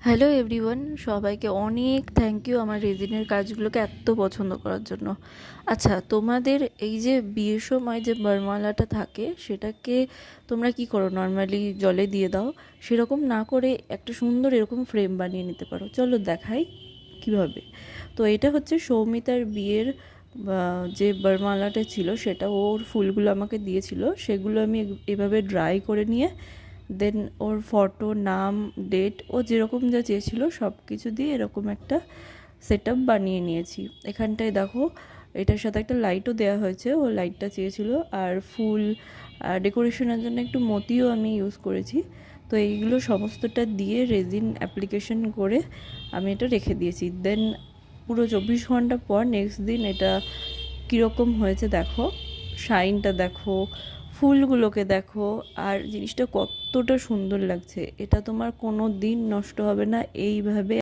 Hello everyone, সবাইকে অনেক thank you আমার রেজিনের কাজগুলোকে এত পছন্দ করার জন্য। আচ্ছা, তোমাদের এই যে বিয়ের সময় যে বরমালাটা থাকে সেটাকে তোমরা কি করো? নর্মালি জলে দিয়ে দাও, সেরকম না করে একটা সুন্দর এরকম ফ্রেম বানিয়ে নিতে পারো। চলো দেখাই কিভাবে। তো এটা হচ্ছে সৌমিতার বিয়ের যে বরমালাটা ছিল, সেটা ওর ফুলগুলো আমাকে দিয়েছিল, সেগুলো আমি এভাবে ড্রাই করে নিয়ে দেন ওর ফটো, নাম, ডেট, ও যেরকম যা চেয়েছিল সব কিছু দিয়ে এরকম একটা সেট আপ বানিয়ে নিয়েছি। এখানটায় দেখো, এটার সাথে একটা লাইটও দেওয়া হয়েছে, ও লাইটটা চেয়েছিল। আর ফুল ডেকোরেশনের জন্য একটু মতিও আমি ইউজ করেছি। তো এইগুলো সমস্তটা দিয়ে রেজিন অ্যাপ্লিকেশন করে আমি এটা রেখে দিয়েছি। দেন পুরো 24 ঘন্টা পর নেক্সট দিন এটা কীরকম হয়েছে দেখো, শাইনটা দেখো, ফুলগুলোকে দেখো, আর জিনিসটা কতটা সুন্দর লাগছে। এটা তোমার কোনো দিন নষ্ট হবে না এইভাবে